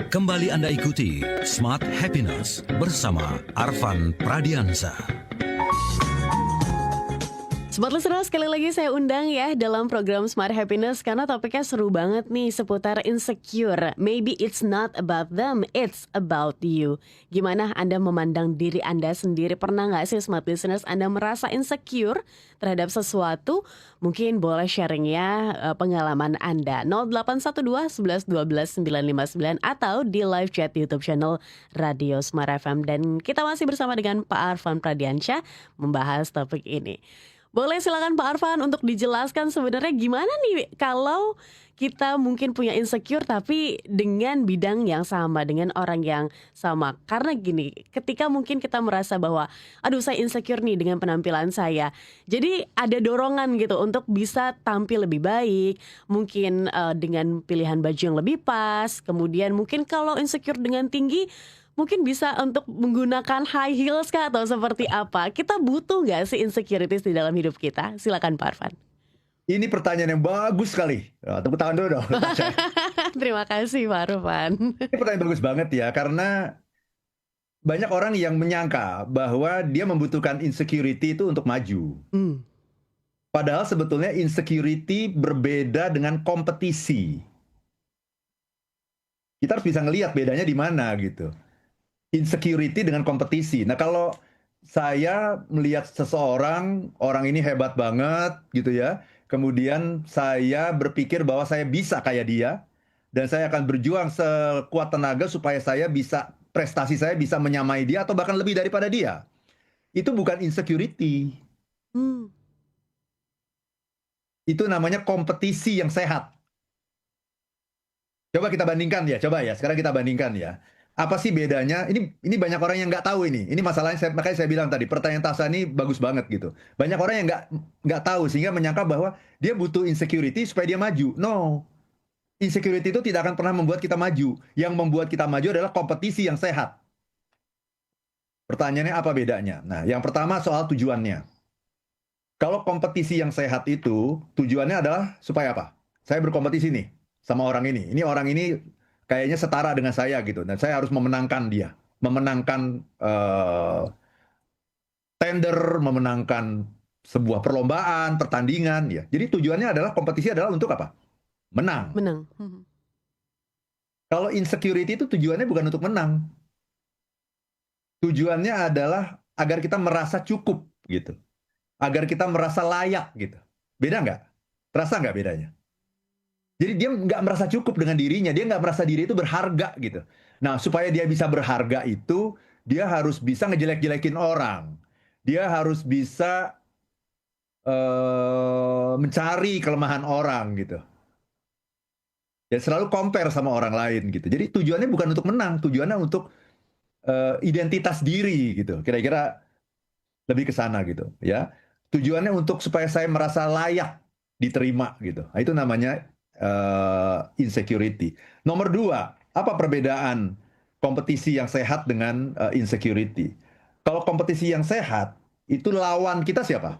Kembali Anda ikuti Smart Happiness bersama Arfan Pradiansa. Smart Listener, sekali lagi saya undang ya dalam program Smart Happiness karena topiknya seru banget nih seputar insecure. Maybe it's not about them, it's about you. Gimana Anda memandang diri Anda sendiri? Pernah gak sih Smart Listeners Anda merasa insecure terhadap sesuatu? Mungkin boleh sharing ya pengalaman Anda. 0812 11 12 959 atau di live chat YouTube channel Radio Smart FM. Dan kita masih bersama dengan Pak Arfan Pradiansyah membahas topik ini. Boleh silakan Pak Arfan untuk dijelaskan sebenarnya gimana nih kalau kita mungkin punya insecure tapi dengan bidang yang sama, dengan orang yang sama. Karena gini, ketika mungkin kita merasa bahwa aduh saya insecure nih dengan penampilan saya. Jadi ada dorongan gitu untuk bisa tampil lebih baik, mungkin dengan pilihan baju yang lebih pas. Kemudian mungkin kalau insecure dengan tinggi, mungkin bisa untuk menggunakan high heels kah atau seperti apa? Kita butuh nggak sih insecurities di dalam hidup kita? Silakan Pak Arfan. Ini pertanyaan yang bagus sekali. Tepuk tangan dulu dong. Terima kasih Pak Arfan. Ini pertanyaan bagus banget ya, karena banyak orang yang menyangka bahwa dia membutuhkan insecurity itu untuk maju. Padahal sebetulnya insecurity berbeda dengan kompetisi. Kita harus bisa ngelihat bedanya di mana gitu. Insecurity dengan kompetisi. Nah, kalau saya melihat seseorang, orang ini hebat banget gitu ya. Kemudian saya berpikir bahwa saya bisa kayak dia dan saya akan berjuang sekuat tenaga supaya prestasi saya bisa menyamai dia atau bahkan lebih daripada dia. Itu bukan insecurity. Itu namanya kompetisi yang sehat. Coba kita bandingkan ya, sekarang kita bandingkan ya. Apa sih bedanya? Ini banyak orang yang nggak tahu ini. Ini masalahnya, makanya saya bilang tadi pertanyaan Tasya ini bagus banget gitu. Banyak orang yang nggak tahu sehingga menyangka bahwa dia butuh insecurity supaya dia maju. No, insecurity itu tidak akan pernah membuat kita maju. Yang membuat kita maju adalah kompetisi yang sehat. Pertanyaannya apa bedanya? Nah, yang pertama soal tujuannya. Kalau kompetisi yang sehat itu tujuannya adalah supaya apa? Saya berkompetisi nih sama orang ini. Ini orang ini kayaknya setara dengan saya gitu, dan saya harus memenangkan dia, memenangkan tender, memenangkan sebuah perlombaan, pertandingan ya. Jadi tujuannya adalah kompetisi adalah untuk apa? Menang. Kalau insecurity itu tujuannya bukan untuk menang. Tujuannya adalah agar kita merasa cukup gitu. Agar kita merasa layak gitu. Beda nggak? Terasa nggak bedanya? Jadi dia nggak merasa cukup dengan dirinya, dia nggak merasa diri itu berharga gitu. Nah, supaya dia bisa berharga itu, dia harus bisa ngejelek-jelekin orang. Dia harus bisa mencari kelemahan orang gitu. Dan selalu compare sama orang lain gitu. Jadi tujuannya bukan untuk menang, tujuannya untuk identitas diri gitu. Kira-kira lebih ke sana gitu ya. Tujuannya untuk supaya saya merasa layak diterima gitu. Nah, itu namanya insecurity. Nomor 2, apa perbedaan kompetisi yang sehat dengan insecurity? Kalau kompetisi yang sehat, itu lawan kita siapa?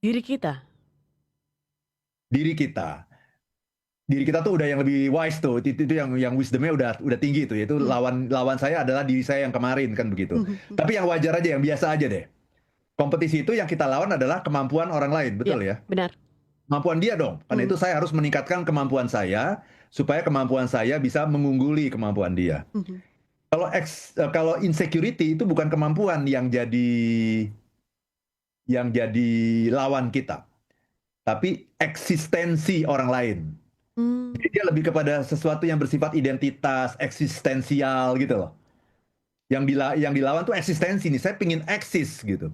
Diri kita. Diri kita. Diri kita tuh udah yang lebih wise tuh. Itu yang wisdomnya udah tinggi tuh. Yaitu lawan saya adalah diri saya yang kemarin kan begitu. Tapi yang wajar aja, yang biasa aja deh. Kompetisi itu yang kita lawan adalah kemampuan orang lain, betul ya? Benar. Kemampuan dia dong. Karena itu saya harus meningkatkan kemampuan saya supaya kemampuan saya bisa mengungguli kemampuan dia. Kalau insecurity itu bukan kemampuan yang jadi lawan kita, tapi eksistensi orang lain. Jadi dia lebih kepada sesuatu yang bersifat identitas, eksistensial gitu loh. Yang dilawan tuh eksistensi nih. Saya pingin eksis gitu.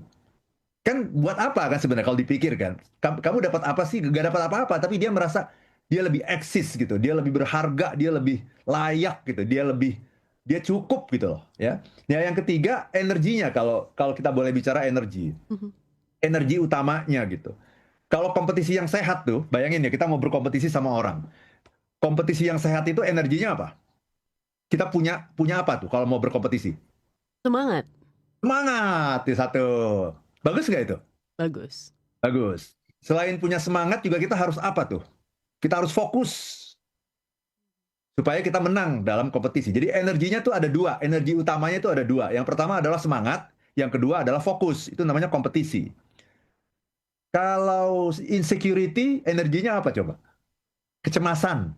Kan buat apa kan sebenarnya kalau dipikir kan, kamu dapat apa sih? Gak dapat apa-apa, tapi dia merasa dia lebih eksis gitu, dia lebih berharga, dia lebih layak gitu, dia cukup gitu loh ya. Ya, yang ketiga energinya, kalau kita boleh bicara energi utamanya gitu. Kalau kompetisi yang sehat tuh, bayangin ya, kita mau berkompetisi sama orang. Kompetisi yang sehat itu energinya apa? Kita punya apa tuh kalau mau berkompetisi? Semangat itu satu. Bagus nggak itu? Bagus. Selain punya semangat juga kita harus apa tuh? Kita harus fokus. supaya kita menang dalam kompetisi. Jadi energinya tuh ada dua, energi utamanya itu ada dua. Yang pertama adalah semangat, yang kedua adalah fokus. Itu namanya kompetisi. Kalau insecurity, energinya apa coba? Kecemasan.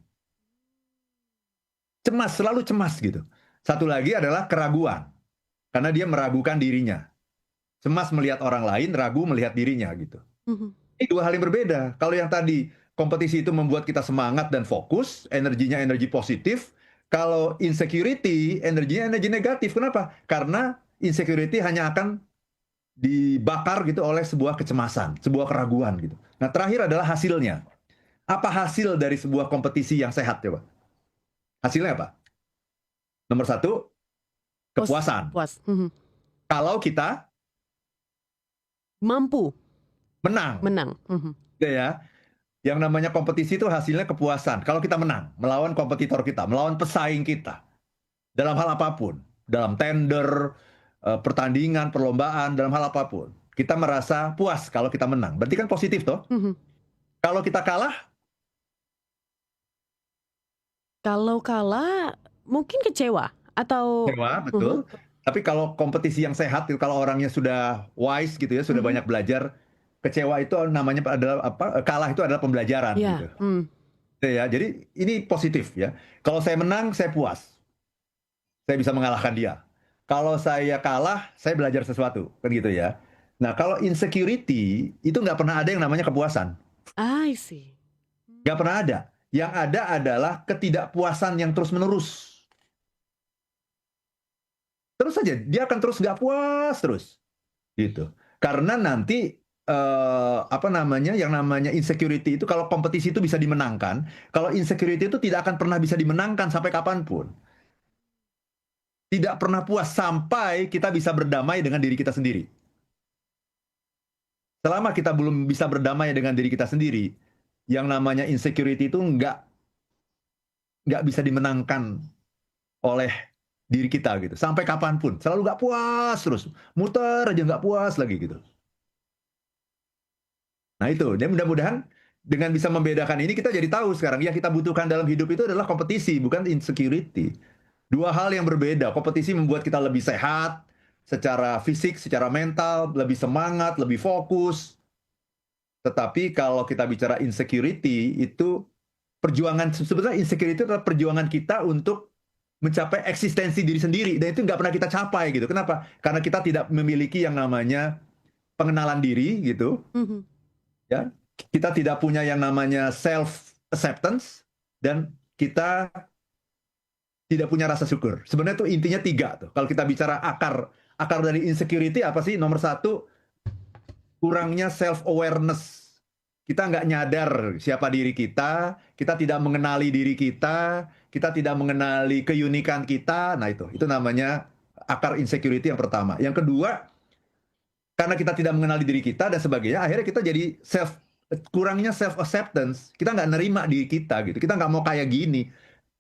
Cemas, selalu cemas gitu. Satu lagi adalah keraguan. Karena dia meragukan dirinya. Cemas melihat orang lain, ragu melihat dirinya gitu. Ini dua hal yang berbeda. Kalau yang tadi kompetisi itu membuat kita semangat dan fokus, energinya energi positif. Kalau insecurity, energinya energi negatif. Kenapa? Karena insecurity hanya akan dibakar gitu oleh sebuah kecemasan, sebuah keraguan gitu. Nah, terakhir adalah hasilnya. Apa hasil dari sebuah kompetisi yang sehat coba? Hasilnya apa? Nomor satu, kepuasan. Puas. Kalau kita Mampu menang, menang. gitu ya. Yang namanya kompetisi itu hasilnya kepuasan. Kalau kita menang, melawan kompetitor kita, melawan pesaing kita, dalam hal apapun, dalam tender, pertandingan, perlombaan, dalam hal apapun, kita merasa puas kalau kita menang. Berarti kan positif toh. Kalau kita kalah, Kalau kalah mungkin kecewa atau kecewa, betul. Tapi kalau kompetisi yang sehat, kalau orangnya sudah wise gitu ya, sudah banyak belajar, kecewa itu namanya adalah apa? Kalah itu adalah pembelajaran gitu. Ya, jadi ini positif ya. Kalau saya menang, saya puas. Saya bisa mengalahkan dia. Kalau saya kalah, saya belajar sesuatu, kan gitu ya. Nah, kalau insecurity itu nggak pernah ada yang namanya kepuasan. I see. Nggak pernah ada. Yang ada adalah ketidakpuasan yang terus-menerus. Terus saja, dia akan terus nggak puas terus, gitu. Karena nanti apa namanya, yang namanya insecurity itu, kalau kompetisi itu bisa dimenangkan, kalau insecurity itu tidak akan pernah bisa dimenangkan sampai kapanpun. Tidak pernah puas sampai kita bisa berdamai dengan diri kita sendiri. Selama kita belum bisa berdamai dengan diri kita sendiri, yang namanya insecurity itu nggak bisa dimenangkan oleh diri kita gitu. Sampai kapanpun, selalu nggak puas terus, muter aja nggak puas lagi gitu. Nah itu, dan mudah-mudahan dengan bisa membedakan ini kita jadi tahu sekarang yang kita butuhkan dalam hidup itu adalah kompetisi, bukan insecurity. Dua hal yang berbeda. Kompetisi membuat kita lebih sehat secara fisik, secara mental, lebih semangat, lebih fokus. Tetapi kalau kita bicara insecurity, itu perjuangan, sebenarnya insecurity adalah perjuangan kita untuk mencapai eksistensi diri sendiri. Dan itu nggak pernah kita capai gitu. Kenapa? Karena kita tidak memiliki yang namanya pengenalan diri gitu. Ya, kita tidak punya yang namanya self-acceptance. Dan kita tidak punya rasa syukur. Sebenarnya itu intinya tiga tuh. Kalau kita bicara akar dari insecurity apa sih? Nomor satu, kurangnya self-awareness. Kita nggak nyadar siapa diri kita tidak mengenali diri kita tidak mengenali keunikan kita. Nah itu namanya akar insecurity yang pertama. Yang kedua, karena kita tidak mengenali diri kita dan sebagainya, akhirnya kita jadi kurangnya self-acceptance. Kita nggak nerima diri kita gitu. Kita nggak mau kayak gini.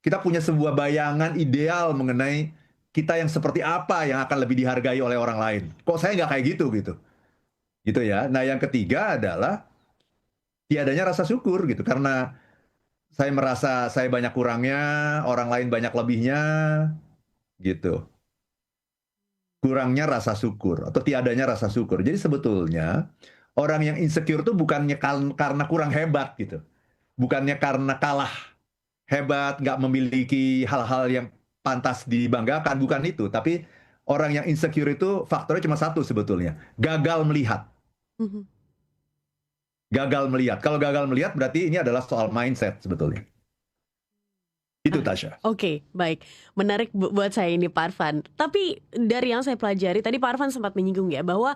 Kita punya sebuah bayangan ideal mengenai kita yang seperti apa yang akan lebih dihargai oleh orang lain. Kok saya nggak kayak gitu gitu. Gitu ya. Nah, yang ketiga adalah tiadanya rasa syukur gitu, karena saya merasa saya banyak kurangnya, orang lain banyak lebihnya gitu. Kurangnya rasa syukur atau tiadanya rasa syukur. Jadi sebetulnya orang yang insecure itu bukannya karena kurang hebat gitu. Bukannya karena kalah hebat, nggak memiliki hal-hal yang pantas dibanggakan, bukan itu. Tapi orang yang insecure itu faktornya cuma satu sebetulnya, gagal melihat. Gagal melihat. Kalau gagal melihat berarti ini adalah soal mindset sebetulnya. Itu Tasya. Oke, baik. Menarik buat saya ini Pak Arfan. Tapi dari yang saya pelajari, tadi Pak Arfan sempat menyinggung ya, bahwa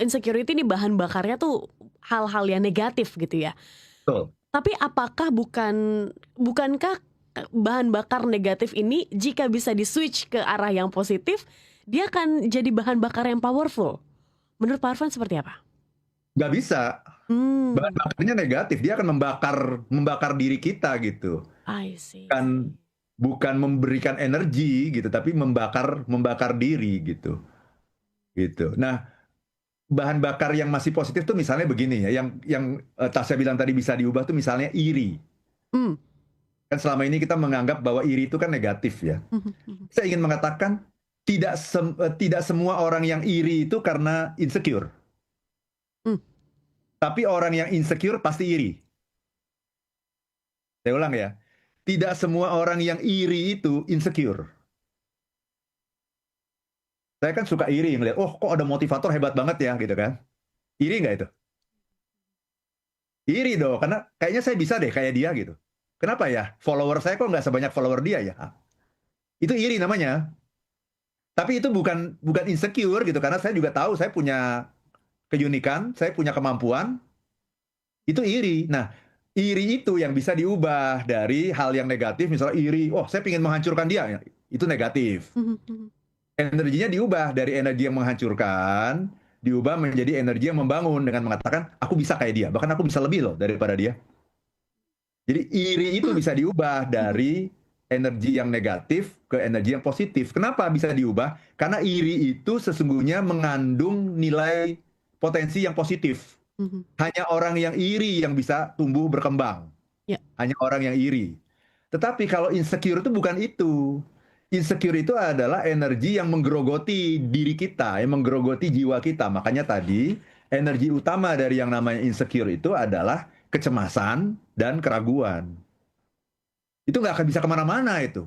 insecurity ini bahan bakarnya tuh hal-hal yang negatif gitu ya. Betul. Tapi apakah bukankah bahan bakar negatif ini jika bisa di-switch ke arah yang positif, dia akan jadi bahan bakar yang powerful? Menurut Pak Arfan seperti apa? Nggak bisa. Bahan bakarnya negatif, dia akan membakar diri kita gitu. I see. Bukan memberikan energi gitu, tapi membakar diri gitu. Gitu. Nah, bahan bakar yang masih positif tuh misalnya begini ya, yang Tasya bilang tadi bisa diubah tuh misalnya iri. Kan selama ini kita menganggap bahwa iri itu kan negatif ya. Saya ingin mengatakan tidak semua orang yang iri itu karena insecure. Tapi orang yang insecure pasti iri. Saya ulang ya. Tidak semua orang yang iri itu insecure. Saya kan suka iri ngeliat, oh kok ada motivator hebat banget ya gitu kan. Iri nggak itu? Iri dong, karena kayaknya saya bisa deh kayak dia gitu. Kenapa ya? Follower saya kok nggak sebanyak follower dia ya? Itu iri namanya. Tapi itu bukan insecure gitu, karena saya juga tahu saya punya keunikan, saya punya kemampuan. Itu iri. Nah, iri itu yang bisa diubah dari hal yang negatif, misalnya iri, oh saya ingin menghancurkan dia, itu negatif. Energinya diubah dari energi yang menghancurkan, diubah menjadi energi yang membangun dengan mengatakan, aku bisa kayak dia, bahkan aku bisa lebih loh daripada dia. Jadi iri itu bisa diubah dari energi yang negatif ke energi yang positif. Kenapa bisa diubah? Karena iri itu sesungguhnya mengandung nilai potensi yang positif. Hanya orang yang iri yang bisa tumbuh berkembang. Hanya orang yang iri. Tetapi kalau insecure itu bukan itu. Insecure itu adalah energi yang menggerogoti diri kita, yang menggerogoti jiwa kita. Makanya tadi energi utama dari yang namanya insecure itu adalah kecemasan dan keraguan. Itu nggak akan bisa kemana-mana itu.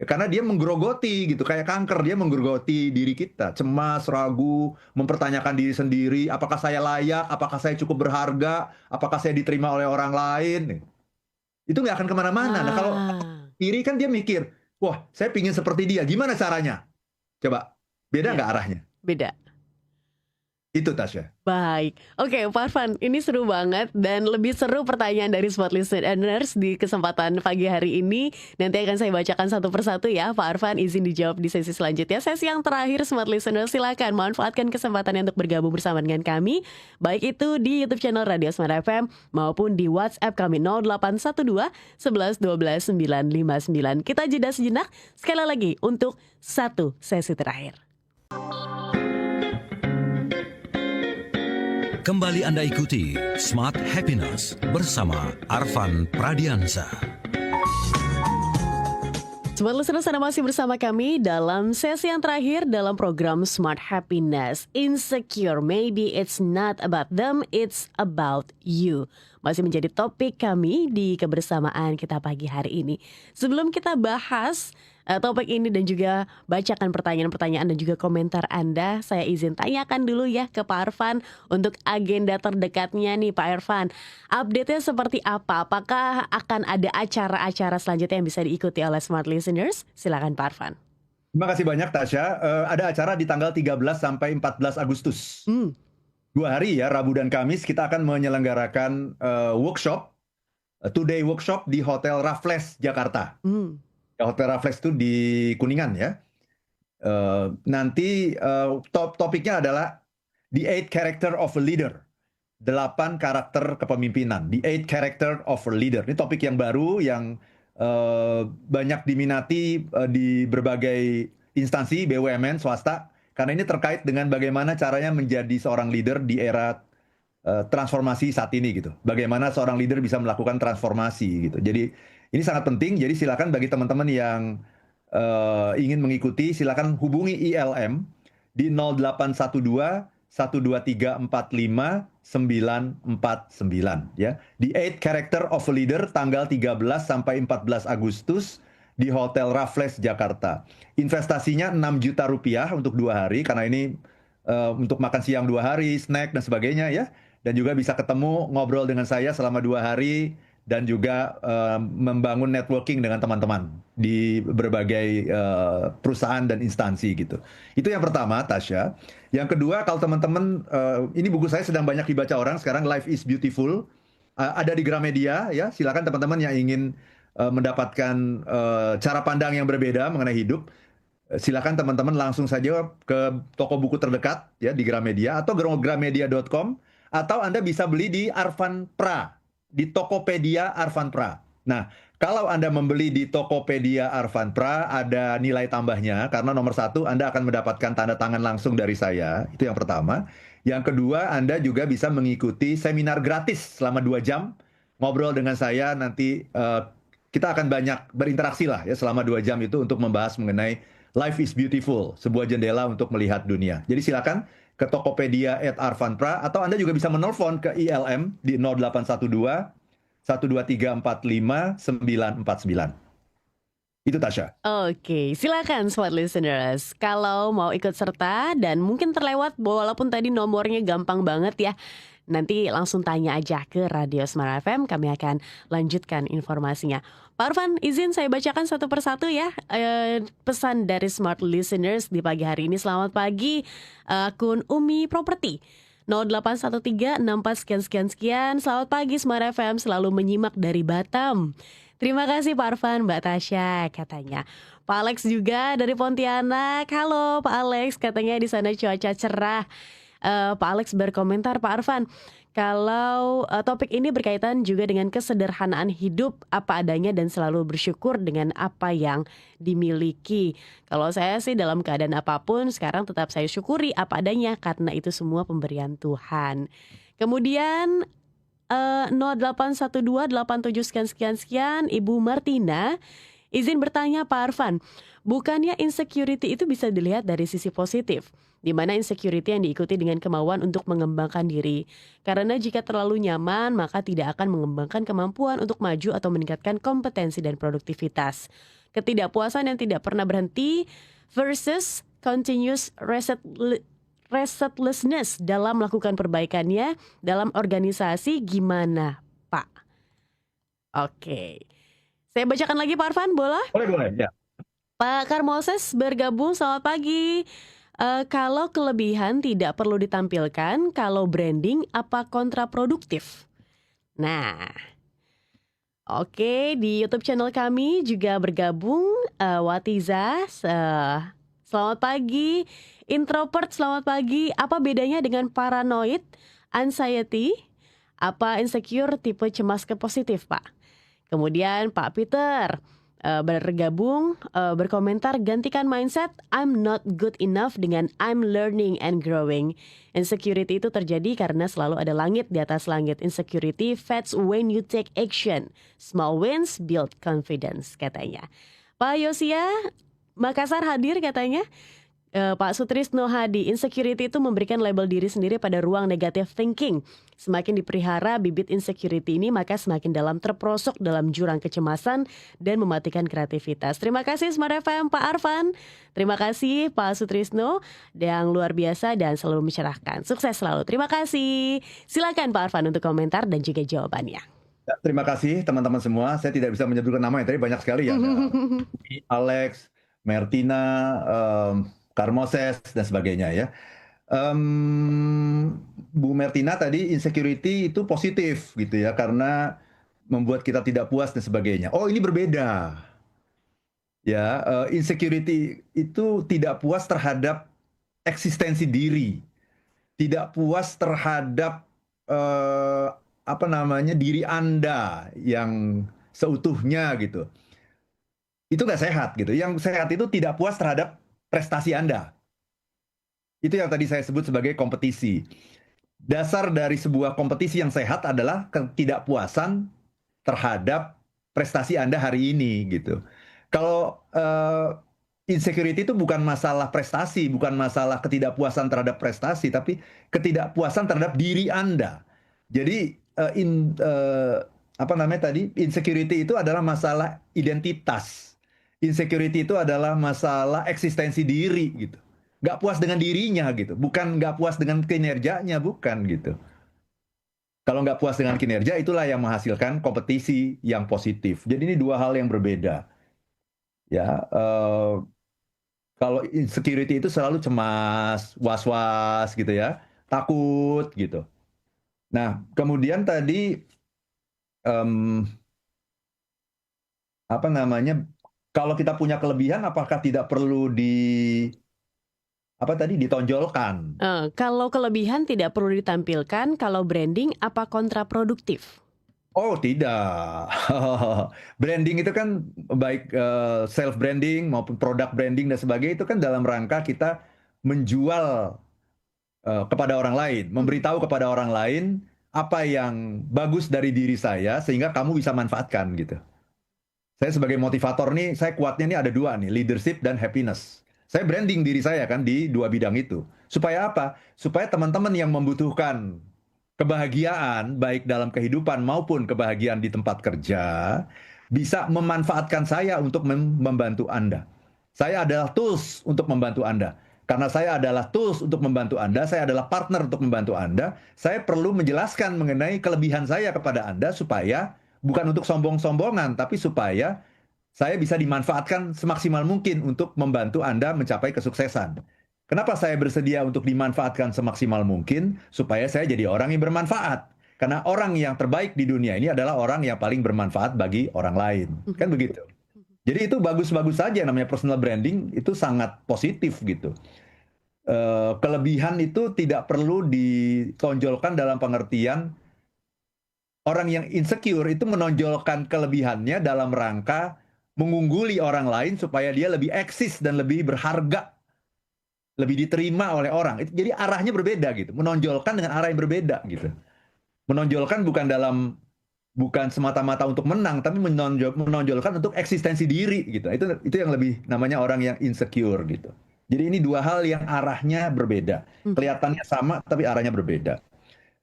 Karena dia menggerogoti gitu, kayak kanker, dia menggerogoti diri kita. Cemas, ragu, mempertanyakan diri sendiri, apakah saya layak, apakah saya cukup berharga, apakah saya diterima oleh orang lain. Itu nggak akan kemana-mana. Nah kalau iri kan dia mikir, wah saya pingin seperti dia, gimana caranya? Coba, beda nggak arahnya? Beda. Itu Tasya. Baik, oke Pak Arfan, ini seru banget dan lebih seru pertanyaan dari Smart Listeners di kesempatan pagi hari ini. Nanti akan saya bacakan satu persatu ya, Pak Arfan izin dijawab di sesi selanjutnya. Sesi yang terakhir Smart Listeners, silakan manfaatkan kesempatannya untuk bergabung bersama dengan kami, baik itu di YouTube channel Radio Smart FM maupun di WhatsApp kami 0812 11 12 959. Kita jeda sejenak, sekali lagi untuk satu sesi terakhir. Kembali Anda ikuti Smart Happiness bersama Arfan Pradiansa. Smart Listeners, Anda masih bersama kami dalam sesi yang terakhir dalam program Smart Happiness. Insecure, maybe it's not about them, it's about you. Masih menjadi topik kami di kebersamaan kita pagi hari ini. Sebelum kita bahas topik ini dan juga bacakan pertanyaan-pertanyaan dan juga komentar Anda, saya izin tanyakan dulu ya ke Pak Arfan untuk agenda terdekatnya nih Pak Arfan. Update-nya seperti apa? Apakah akan ada acara-acara selanjutnya yang bisa diikuti oleh Smart Listeners? Silakan Pak Arfan. Terima kasih banyak Tasya. Ada acara di tanggal 13 sampai 14 Agustus. 2 hari ya, Rabu dan Kamis kita akan menyelenggarakan workshop, two-day workshop di Hotel Raffles, Jakarta. Hotel Raffles itu di Kuningan ya. Nanti topiknya adalah The 8 Character of a Leader. 8 karakter kepemimpinan. The 8 Character of a Leader. Ini topik yang baru yang banyak diminati di berbagai instansi, BUMN, swasta. Karena ini terkait dengan bagaimana caranya menjadi seorang leader di era transformasi saat ini gitu. Bagaimana seorang leader bisa melakukan transformasi gitu. Jadi ini sangat penting, jadi silakan bagi teman-teman yang ingin mengikuti, silakan hubungi ILM di 0812 123 45 949 ya. The 8 Character of a Leader tanggal 13 sampai 14 Agustus di Hotel Raffles Jakarta. Investasinya 6 juta rupiah untuk 2 hari karena ini untuk makan siang 2 hari, snack dan sebagainya ya. Dan juga bisa ketemu ngobrol dengan saya selama 2 hari dan juga membangun networking dengan teman-teman di berbagai perusahaan dan instansi gitu. Itu yang pertama, Tasya. Yang kedua, kalau teman-teman, ini buku saya sedang banyak dibaca orang sekarang, Life is Beautiful, ada di Gramedia ya. Silakan teman-teman yang ingin mendapatkan cara pandang yang berbeda mengenai hidup, silakan teman-teman langsung saja ke toko buku terdekat ya di Gramedia atau gramedia.com, atau Anda bisa beli di Arfan Pra, di Tokopedia Arfan Pra. Nah, kalau Anda membeli di Tokopedia Arfan Pra, ada nilai tambahnya, karena nomor 1, Anda akan mendapatkan tanda tangan langsung dari saya. Itu yang pertama. Yang kedua, Anda juga bisa mengikuti seminar gratis selama 2 jam, ngobrol dengan saya nanti kita akan banyak berinteraksi lah ya selama 2 jam itu untuk membahas mengenai Life is Beautiful, sebuah jendela untuk melihat dunia. Jadi silakan ke Tokopedia @arvanpra atau Anda juga bisa menelpon ke ILM di 0812 12345 949. Itu Tasya. Oke, silakan Smart Listeners. Kalau mau ikut serta dan mungkin terlewat walaupun tadi nomornya gampang banget ya. Nanti langsung tanya aja ke Radio Smart FM, kami akan lanjutkan informasinya. Pak Arfan, izin saya bacakan satu persatu ya pesan dari Smart Listeners di pagi hari ini. Selamat pagi, akun Umi Property 081364 sekian. Selamat pagi Smart FM, selalu menyimak dari Batam. Terima kasih Pak Arfan, Mbak Tasya katanya. Pak Alex juga dari Pontianak. Halo Pak Alex, katanya di sana cuaca cerah. Pak Alex berkomentar, Pak Arfan, kalau topik ini berkaitan juga dengan kesederhanaan hidup apa adanya dan selalu bersyukur dengan apa yang dimiliki. Kalau saya sih dalam keadaan apapun sekarang tetap saya syukuri apa adanya karena itu semua pemberian Tuhan. Kemudian 081287 sekian, Ibu Martina, izin bertanya Pak Arfan, bukannya insecurity itu bisa dilihat dari sisi positif, di mana insecurity yang diikuti dengan kemauan untuk mengembangkan diri. Karena jika terlalu nyaman, maka tidak akan mengembangkan kemampuan untuk maju atau meningkatkan kompetensi dan produktivitas. Ketidakpuasan yang tidak pernah berhenti versus continuous restlessness dalam melakukan perbaikannya dalam organisasi, gimana Pak? Oke, saya bacakan lagi Pak Arfan, boleh? Boleh ya. Pak Karmoses bergabung, selamat pagi. Kalau kelebihan tidak perlu ditampilkan, kalau branding apa kontraproduktif? Nah, oke, di YouTube channel kami juga bergabung Watiza. Selamat pagi. Introvert, selamat pagi. Apa bedanya dengan paranoid, anxiety, apa insecure, tipe cemas ke positif, Pak? Kemudian Pak Peter bergabung, berkomentar, gantikan mindset I'm not good enough dengan I'm learning and growing. Insecurity itu terjadi karena selalu ada langit di atas langit. Insecurity fades when you take action. Small wins build confidence, katanya. Pak Yosia Makassar hadir katanya. Pak Sutrisno Hadi, insecurity itu memberikan label diri sendiri pada ruang negative thinking. Semakin dipelihara bibit insecurity ini, maka semakin dalam terperosok dalam jurang kecemasan dan mematikan kreativitas. Terima kasih Smart FM Pak Arfan. Terima kasih Pak Sutrisno yang luar biasa dan selalu mencerahkan. Sukses selalu. Terima kasih. Silakan Pak Arfan untuk komentar dan juga jawabannya. Ya, terima kasih teman-teman semua. Saya tidak bisa menyebutkan nama ya, tadi banyak sekali ya. Alex, Martina, Karmoses dan sebagainya ya. Bu Martina tadi insecurity itu positif gitu ya karena membuat kita tidak puas dan sebagainya. Oh, ini berbeda. Ya, insecurity itu tidak puas terhadap eksistensi diri. Tidak puas terhadap diri Anda yang seutuhnya gitu. Itu nggak sehat gitu. Yang sehat itu tidak puas terhadap prestasi Anda. Itu yang tadi saya sebut sebagai kompetisi. Dasar dari sebuah kompetisi yang sehat adalah ketidakpuasan terhadap prestasi Anda hari ini gitu. Kalau insecurity itu bukan masalah prestasi, bukan masalah ketidakpuasan terhadap prestasi, tapi ketidakpuasan terhadap diri Anda. Jadi insecurity itu adalah masalah identitas. Insecurity itu adalah masalah eksistensi diri gitu. Nggak puas dengan dirinya gitu. Bukan nggak puas dengan kinerjanya, bukan gitu. Kalau nggak puas dengan kinerja, itulah yang menghasilkan kompetisi yang positif. Jadi ini dua hal yang berbeda. Ya, kalau insecurity itu selalu cemas, was-was gitu ya, takut gitu. Nah, kemudian tadi kalau kita punya kelebihan, apakah tidak perlu ditonjolkan? Kalau kelebihan tidak perlu ditampilkan, kalau branding apa kontraproduktif? Oh, tidak. Branding itu kan baik self branding maupun product branding dan sebagainya itu kan dalam rangka kita menjual kepada orang lain, memberitahu kepada orang lain apa yang bagus dari diri saya sehingga kamu bisa manfaatkan gitu. Saya sebagai motivator nih, saya kuatnya nih ada dua nih, leadership dan happiness. Saya branding diri saya kan di dua bidang itu. Supaya apa? Supaya teman-teman yang membutuhkan kebahagiaan, baik dalam kehidupan maupun kebahagiaan di tempat kerja, bisa memanfaatkan saya untuk membantu Anda. Saya adalah tools untuk membantu Anda. Karena saya adalah tools untuk membantu Anda, saya adalah partner untuk membantu Anda, saya perlu menjelaskan mengenai kelebihan saya kepada Anda supaya, bukan untuk sombong-sombongan, tapi supaya saya bisa dimanfaatkan semaksimal mungkin untuk membantu Anda mencapai kesuksesan. Kenapa saya bersedia untuk dimanfaatkan semaksimal mungkin? Supaya saya jadi orang yang bermanfaat. Karena orang yang terbaik di dunia ini adalah orang yang paling bermanfaat bagi orang lain. Kan begitu. Jadi itu bagus-bagus saja, namanya personal branding, itu sangat positif gitu. Kelebihan itu tidak perlu ditonjolkan dalam pengertian orang yang insecure itu menonjolkan kelebihannya dalam rangka mengungguli orang lain supaya dia lebih eksis dan lebih berharga, lebih diterima oleh orang. Jadi arahnya berbeda gitu, menonjolkan dengan arah yang berbeda gitu. Menonjolkan bukan semata-mata untuk menang, tapi menonjolkan untuk eksistensi diri gitu. Itu yang lebih namanya orang yang insecure gitu. Jadi ini dua hal yang arahnya berbeda. Kelihatannya sama tapi arahnya berbeda.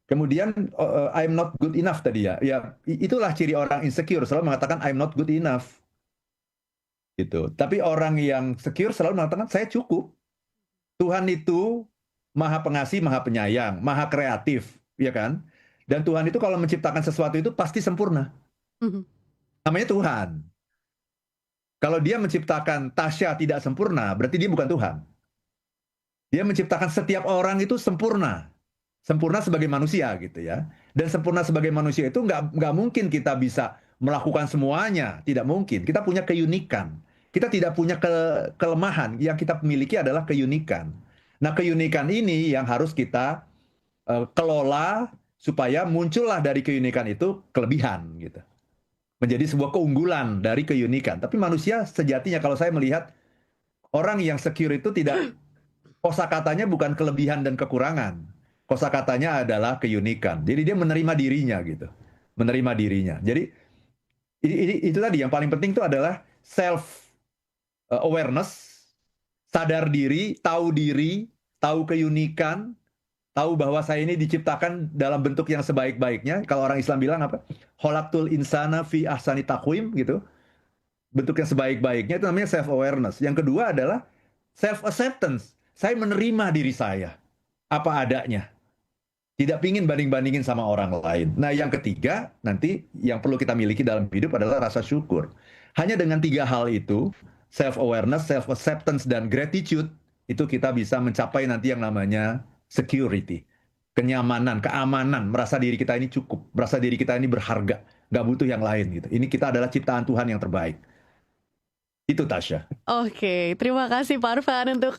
Kemudian I'm not good enough tadi ya. Ya itulah ciri orang insecure, selalu mengatakan I'm not good enough. Gitu. Tapi orang yang secure selalu mengatakan saya cukup. Tuhan itu Maha Pengasih, Maha Penyayang, Maha Kreatif, ya kan? Dan Tuhan itu kalau menciptakan sesuatu itu pasti sempurna. Namanya Tuhan. Kalau dia menciptakan Tasya tidak sempurna, berarti dia bukan Tuhan. Dia menciptakan setiap orang itu sempurna. Sempurna sebagai manusia gitu ya. Dan sempurna sebagai manusia itu nggak mungkin kita bisa melakukan semuanya. Tidak mungkin. Kita punya keunikan. Kita tidak punya kelemahan. Yang kita miliki adalah keunikan. Nah keunikan ini yang harus kita kelola supaya muncullah dari keunikan itu kelebihan gitu. Menjadi sebuah keunggulan dari keunikan. Tapi manusia sejatinya kalau saya melihat orang yang secure itu tidak, kosakatanya bukan kelebihan dan kekurangan. Kosakatanya adalah keunikan. Jadi dia menerima dirinya gitu. Menerima dirinya. Jadi itu tadi yang paling penting itu adalah self awareness, sadar diri, tahu keunikan, tahu bahwa saya ini diciptakan dalam bentuk yang sebaik-baiknya. Kalau orang Islam bilang apa? Khalaqtul insana fi ahsani taqwim gitu. Bentuk yang sebaik-baiknya itu namanya self awareness. Yang kedua adalah self acceptance. Saya menerima diri saya apa adanya. Tidak pingin banding-bandingin sama orang lain. Nah, yang ketiga nanti yang perlu kita miliki dalam hidup adalah rasa syukur. Hanya dengan tiga hal itu, self awareness, self acceptance dan gratitude, itu kita bisa mencapai nanti yang namanya security, kenyamanan, keamanan, merasa diri kita ini cukup, merasa diri kita ini berharga, nggak butuh yang lain gitu. Ini kita adalah ciptaan Tuhan yang terbaik. Itu Tasya. Oke, terima kasih Pak Arfan untuk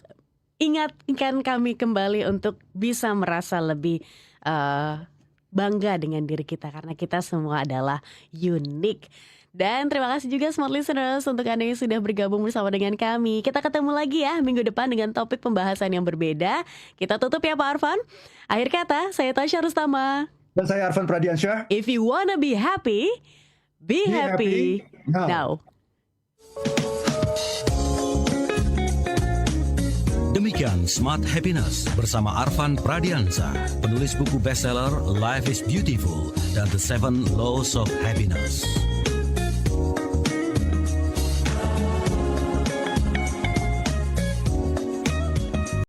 ingatkan kami kembali untuk bisa merasa lebih bangga dengan diri kita karena kita semua adalah unik. Dan terima kasih juga Smart Listeners untuk Anda yang sudah bergabung bersama dengan kami. Kita ketemu lagi ya minggu depan dengan topik pembahasan yang berbeda. Kita tutup ya Pak Arfan. Akhir kata, saya Tasya Rustama. Dan saya Arfan Pradiansyah. If you wanna be happy, be happy now. Demikian Smart Happiness bersama Arfan Pradiansa, penulis buku bestseller Life is Beautiful dan The 7 Laws of Happiness.